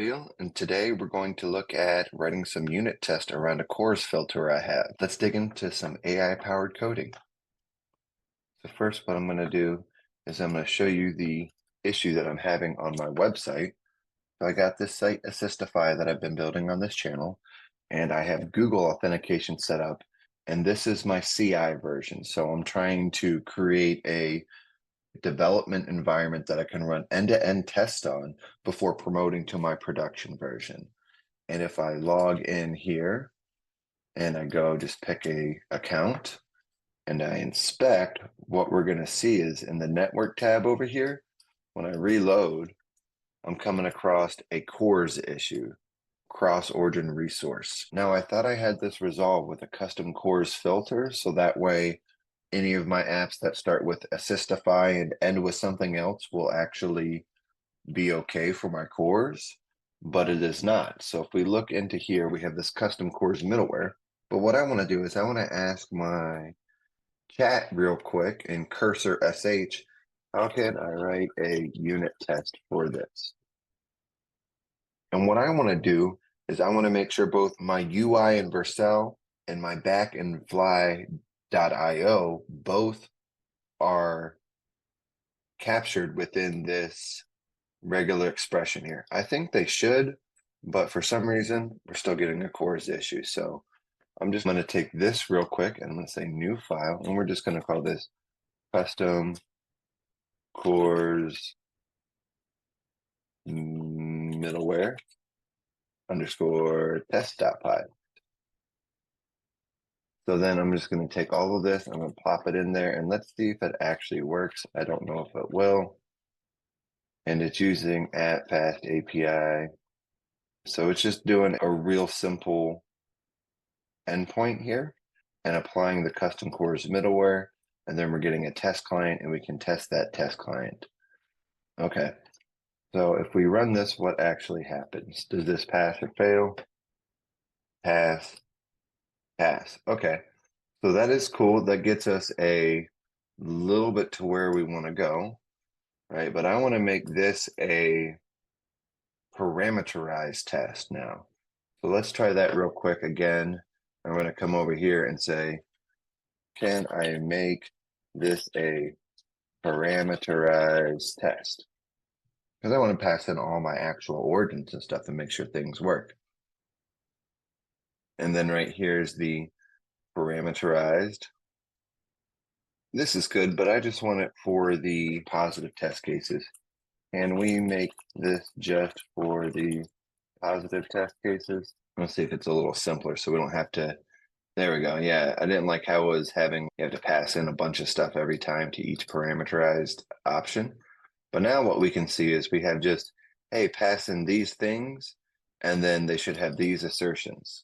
Beall, and today we're going to look at writing some unit tests around a CORS filter I have. Let's dig into some AI-powered coding. So first, what I'm going to do is I'm going to show you the issue that I'm having on my website. So I got this site Assistify that I've been building on this channel, and I have Google authentication set up, and this is my CI version. So I'm trying to create a development environment that I can run end-to-end tests on before promoting to my production version. And if I log in here and I go just pick a account and I inspect, what we're going to see is in the network tab over here, when I reload, I'm coming across a CORS issue, cross-origin resource. Now I thought I had this resolved with a custom CORS filter, so that way any of my apps that start with Assistify and end with something else will actually be okay for my CORS, but it is not. So if we look into here, we have this custom CORS middleware. But what I want to do is I want to ask my chat real quick in Cursor.sh, how can I write a unit test for this? And what I want to do is I want to make sure both my UI in Vercel and my back in Fly.io both are captured within this regular expression here. I think they should, but for some reason, we're still getting a CORS issue. So I'm just going to take this real quick and I'm going to say new file, and we're just going to call this custom CORS middleware underscore test.py. So then I'm just going to take all of this, I'm going to plop it in there, and let's see if it actually works. I don't know if it will. And it's using @fast API. So it's just doing a real simple endpoint here and applying the custom CORS middleware. And then we're getting a test client and we can test that test client. Okay. So if we run this, what actually happens? Does this pass or fail? Pass, pass. Okay. So that is cool. That gets us a little bit to where we want to go, right? But I want to make this a parameterized test now. So let's try that real quick again. I'm going to come over here and say, can I make this a parameterized test? Because I want to pass in all my actual origins and stuff and make sure things work. And then right here is the parameterized. This is good, but I just want it for the positive test cases. And we make this just for the positive test cases. Let's see if it's a little simpler so we don't have to. There we go. Yeah, I didn't like how it was having, you have to pass in a bunch of stuff every time to each parameterized option. But now what we can see is we have just, hey, pass in these things, and then they should have these assertions.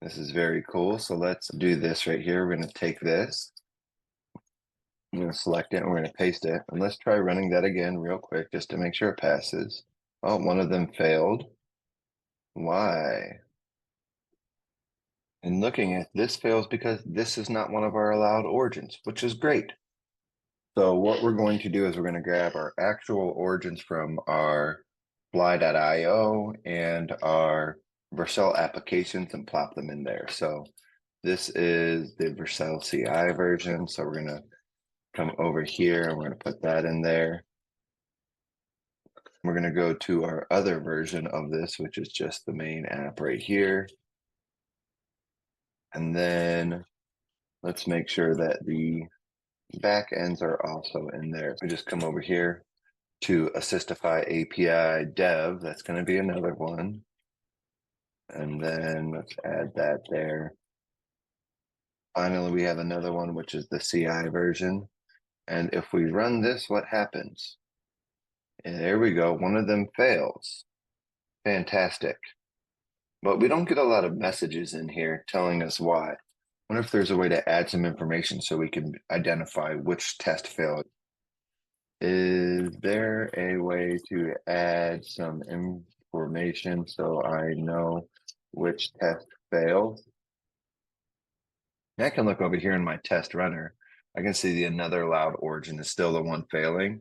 This is very cool. So let's do this right here. We're going to take this. I'm going to select it and we're going to paste it. And let's try running that again real quick just to make sure it passes. Oh, one of them failed. Why? And looking at this fails because this is not one of our allowed origins, which is great. So what we're going to do is we're going to grab our actual origins from our Fly.io and our Vercel applications and plop them in there. So this is the Vercel CI version. So we're going to come over here and we're going to put that in there. We're going to go to our other version of this, which is just the main app right here. And then let's make sure that the back ends are also in there. We just come over here to Assistify API dev. That's going to be another one. And then let's add that there. Finally, we have another one, which is the CI version. And if we run this, what happens? And there we go. One of them fails. Fantastic. But we don't get a lot of messages in here telling us why. I wonder if there's a way to add some information so we can identify which test failed. Is there a way to add some information so I know which test failed? I can look over here in my test runner. I can see the another allowed origin is still the one failing.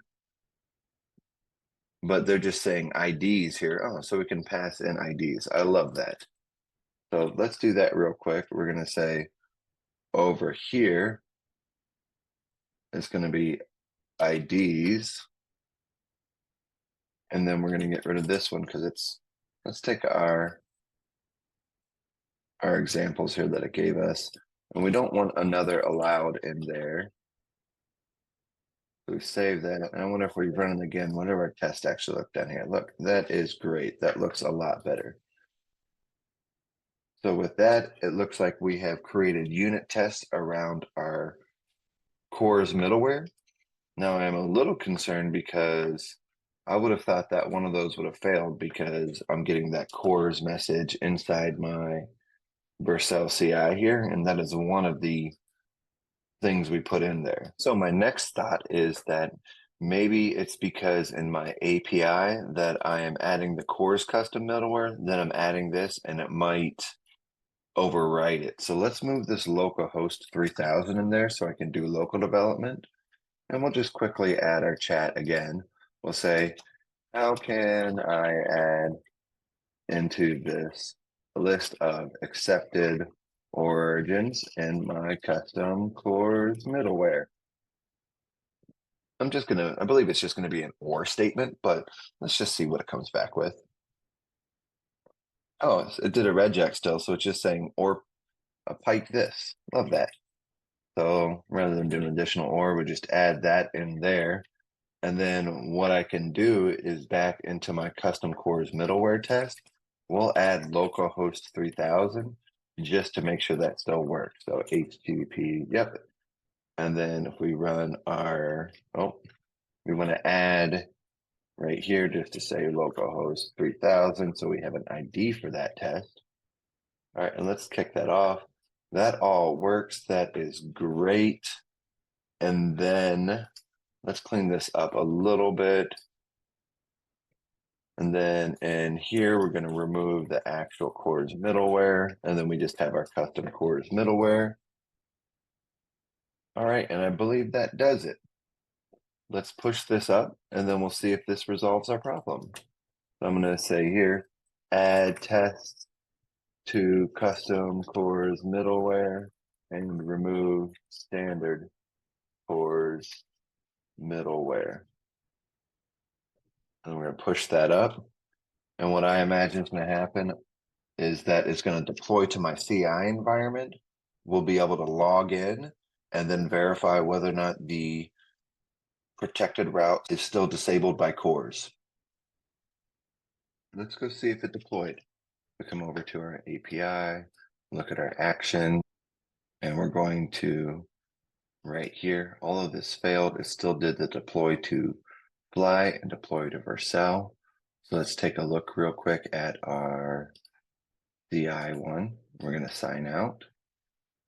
but they're just saying IDs here. Oh, so we can pass in IDs. I love that. So let's do that real quick. We're going to say over here, it's going to be IDs. And then we're going to get rid of this one because let's take our examples here that it gave us. And we don't want another allowed in there. We save that. And I wonder if we run it again, what do our tests actually look down here? Look, that is great. That looks a lot better. So with that, it looks like we have created unit tests around our CORS middleware. Now I'm a little concerned because I would have thought that one of those would have failed because I'm getting that CORS message inside my Vercel CI here, and that is one of the things we put in there. So my next thought is that maybe it's because in my API that I am adding the CORS custom middleware, then I'm adding this and it might overwrite it. So let's move this localhost 3000 in there so I can do local development. And we'll just quickly add our chat again. We'll say, how can I add into this list of accepted origins in my custom CORS middleware? I believe it's just gonna be an or statement, but let's just see what it comes back with. Oh, it did a regex still, so it's just saying or pipe this. Love that. So rather than doing additional or, we just add that in there. And then what I can do is back into my custom CORS middleware test, we'll add localhost 3000 just to make sure that still works. So HTTP, yep. And then if we run we want to add right here just to say localhost 3000. So we have an ID for that test. All right, and let's kick that off. That all works. That is great. And then let's clean this up a little bit. And then in here, we're going to remove the actual CORS middleware. And then we just have our custom CORS middleware. All right, and I believe that does it. Let's push this up and then we'll see if this resolves our problem. So I'm going to say here, add tests to custom CORS middleware and remove standard CORS middleware. And we're going to push that up. And what I imagine is going to happen is that it's going to deploy to my CI environment. We'll be able to log in and then verify whether or not the protected route is still disabled by CORS. Let's go see if it deployed. We come over to our API, look at our action, and we're going to right here. All of this failed. It still did the deploy to Fly and deploy to Vercel. So let's take a look real quick at our CI one. We're going to sign out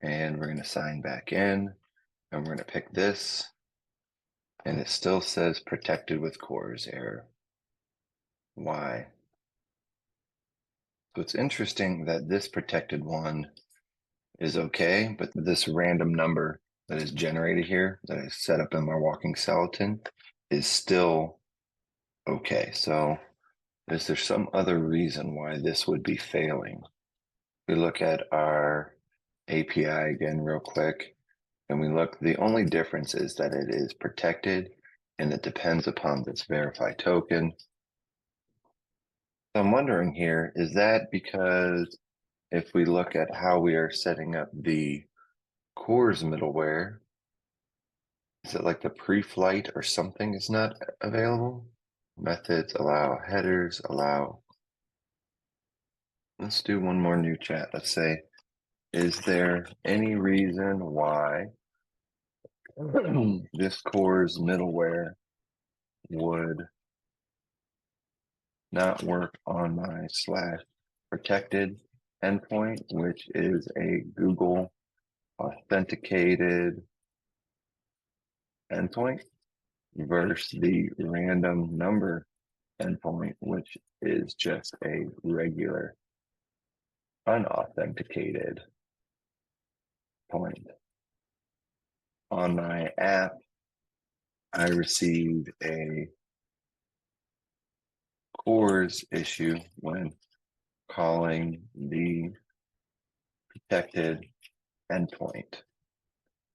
and we're going to sign back in and we're going to pick this. And it still says protected with CORS error. Why? So it's interesting that this protected one is okay, but this random number that is generated here, that is set up in my walking skeleton, is still okay. So is there some other reason why this would be failing? We look at our API again real quick, and we look, the only difference is that it is protected and it depends upon this verify token. So I'm wondering here, is that because if we look at how we are setting up the CORS middleware, is it like the Preflight or something is not available? Methods allow, headers allow. Let's do one more new chat. Let's say, is there any reason why this CORS middleware would not work on my /protected endpoint, which is a Google authenticated endpoint versus the random number endpoint, which is just a regular unauthenticated point. On my app, I received a CORS issue when calling the protected endpoint.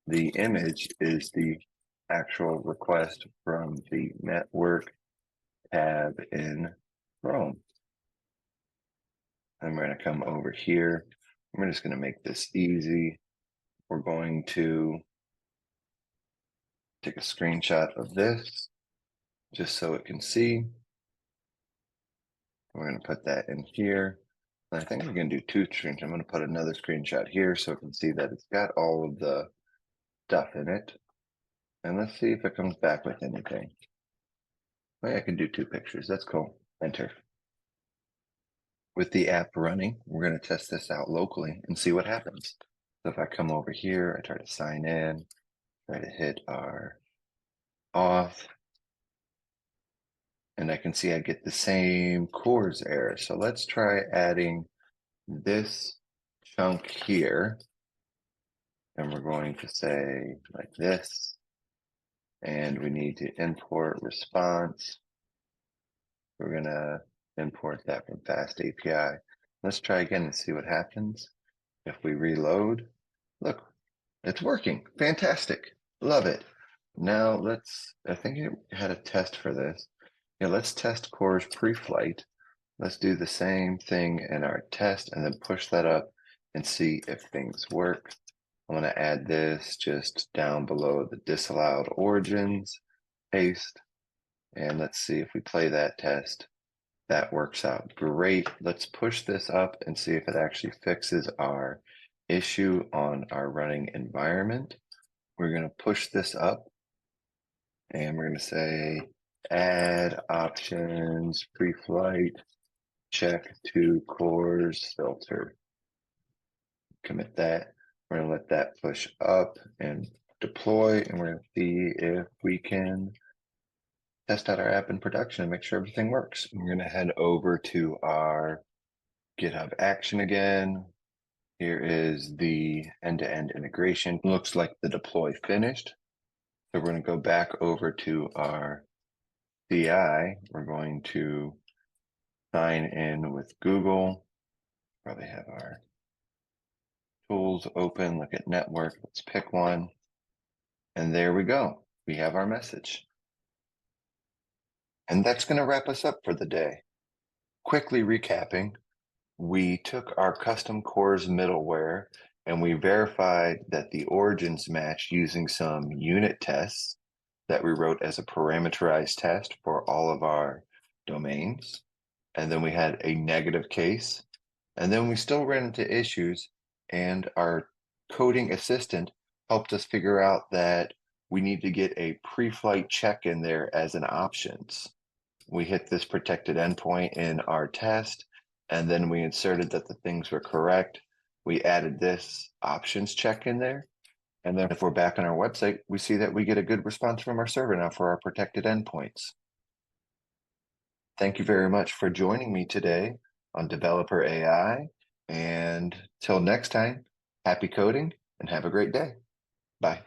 The image is the actual request from the network tab in Chrome. And we're going to come over here. We're just going to make this easy. We're going to take a screenshot of this just so it can see. We're going to put that in here. And I think we're going to do two screenshots. I'm going to put another screenshot here so it can see that it's got all of the stuff in it. And let's see if it comes back with anything. I can do two pictures. That's cool. Enter. With the app running, we're going to test this out locally and see what happens. So if I come over here, I try to sign in, try to hit our auth, and I can see I get the same CORS error. So let's try adding this chunk here. And we're going to say like this, and we need to import response. We're going to import that from Fast API. Let's try again and see what happens. If we reload, look, it's working. Fantastic. Love it. Now I think it had a test for this. Yeah, let's test CORS Preflight. Let's do the same thing in our test and then push that up and see if things work. I'm going to add this just down below the disallowed origins, paste, and let's see if we play that test. That works out great. Let's push this up and see if it actually fixes our issue on our running environment. We're going to push this up and we're going to say add options, Preflight, check to CORS filter. Commit that. We're going to let that push up and deploy, and we're going to see if we can test out our app in production and make sure everything works. We're going to head over to our GitHub action again. Here is the end-to-end integration. Looks like the deploy finished. So we're going to go back over to our CI. We're going to sign in with Google. Probably have our tools open, look at network, let's pick one. And there we go. We have our message. And that's going to wrap us up for the day. Quickly recapping, we took our custom CORS middleware and we verified that the origins match using some unit tests that we wrote as a parameterized test for all of our domains. And then we had a negative case. And then we still ran into issues, and our coding assistant helped us figure out that we need to get a pre-flight check in there as an options. We hit this protected endpoint in our test, and then we inserted that the things were correct. We added this options check in there. And then if we're back on our website, we see that we get a good response from our server now for our protected endpoints. Thank you very much for joining me today on Developer AI. And till next time, happy coding and have a great day. Bye.